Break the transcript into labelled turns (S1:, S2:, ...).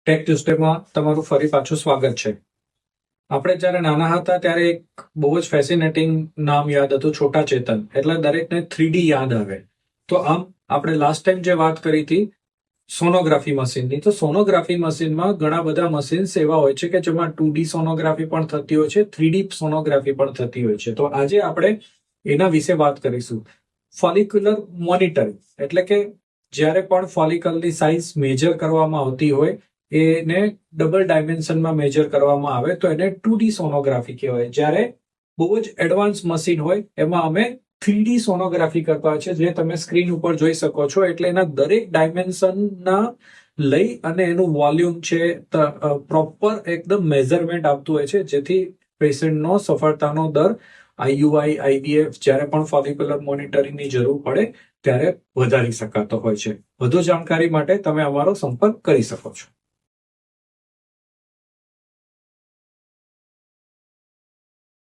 S1: Tech ટ્યુઝડેમાં તમારું ફરી પાછું સ્વાગત છે. આપણે જ્યારે નાના હતા ત્યારે એક બહુ જ ફેસિનેટિંગ નામ યાદ હતું, છોટા ચેતન. એટલે દરેકને 3D યાદ આવે. તો આમ આપણે લાસ્ટ ટાઈમ જે વાત કરી હતી સોનોગ્રાફી મશીનની, તો સોનોગ્રાફી મશીનમાં ઘણા બધા મશીન્સ એવા હોય છે કે જેમાં 2D સોનોગ્રાફી પણ થતી હોય છે, 3D સોનોગ્રાફી પણ થતી હોય છે. તો આજે આપણે એના વિશે વાત કરીશું. ફોલિક્યુલર મોનિટરિંગ એટલે કે જ્યારે પણ ફોલિકલની સાઇઝ મેજર કરવામાં આવતી હોય, એને ડબલ ડાયમેન્શનમાં મેજર કરવામાં આવે તો એને 2D સોનોગ્રાફી કહેવાય. જ્યારે બહુ જ એડવાન્સ મશીન હોય એમાં અમે 3D સોનોગ્રાફી કરતા હોય છે, જે તમે સ્ક્રીન ઉપર જોઈ શકો છો. એટલે એના દરેક ડાયમેન્શનના લઈ અને એનું વોલ્યુમ છે પ્રોપર એકદમ મેઝરમેન્ટ આપતું હોય છે, જેથી પેશન્ટનો સફળતાનો દર IUI, IVF જ્યારે પણ ફોલિક્યુલર મોનિટરિંગની જરૂર પડે ત્યારે વધારી શકાતો હોય છે. વધુ જાણકારી માટે તમે અમારો સંપર્ક કરી શકો છો.